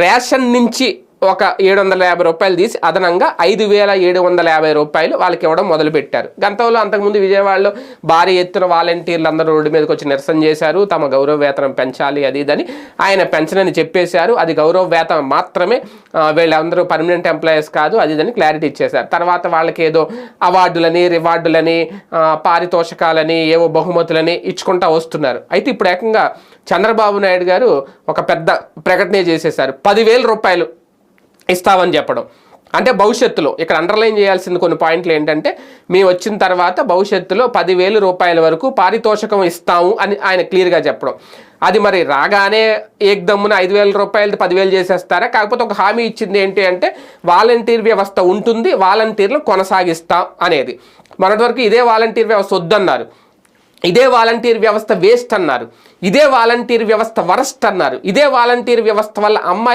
Ration నుంచి ఒక 750 రూపాయలు తీసి అదనంగా 5,750 రూపాయలు వాళ్ళకి ఇవ్వడం మొదలుపెట్టారు. గతంలో అంతకుముందు విజయవాడలో భారీ ఎత్తున వాలంటీర్లు అందరూ రోడ్డు మీదకి వచ్చి నిరసన చేశారు. తమ గౌరవ వేతనం పెంచాలి అది ఇదని. ఆయన పెంచనని చెప్పేశారు. అది గౌరవ వేతనం మాత్రమే, వీళ్ళందరూ పర్మనెంట్ ఎంప్లాయీస్ కాదు అది ఇదని క్లారిటీ ఇచ్చేశారు. తర్వాత వాళ్ళకి ఏదో అవార్డులని, రివార్డులని, పారితోషకాలని, ఏవో బహుమతులని ఇచ్చుకుంటా వస్తున్నారు. అయితే ఇప్పుడు ఏకంగా చంద్రబాబు నాయుడు గారు ఒక పెద్ద ప్రకటన చేసేశారు. 10,000 రూపాయలు ఇస్తామని చెప్పడం. అంటే భవిష్యత్తులో ఇక్కడ అండర్లైన్ చేయాల్సిన కొన్ని పాయింట్లు ఏంటంటే, మేము వచ్చిన తర్వాత భవిష్యత్తులో 10,000 రూపాయల వరకు పారితోషికం ఇస్తాము అని ఆయన క్లియర్గా చెప్పడం. అది మరి రాగానే ఏకదమ్మున 5,000 రూపాయలు 10,000 చేసేస్తారా? కాకపోతే ఒక హామీ ఇచ్చింది ఏంటి అంటే వాలంటీర్ వ్యవస్థ ఉంటుంది, వాలంటీర్లు కొనసాగిస్తాం అనేది. మొన్నటి వరకు ఇదే వాలంటీర్ వ్యవస్థ వద్దన్నారు, ఇదే వాలంటీర్ వ్యవస్థ వేస్ట్ అన్నారు, ఇదే వాలంటీర్ వ్యవస్థ వరస్ట్ అన్నారు, ఇదే వాలంటీర్ వ్యవస్థ వల్ల అమ్మాయిలు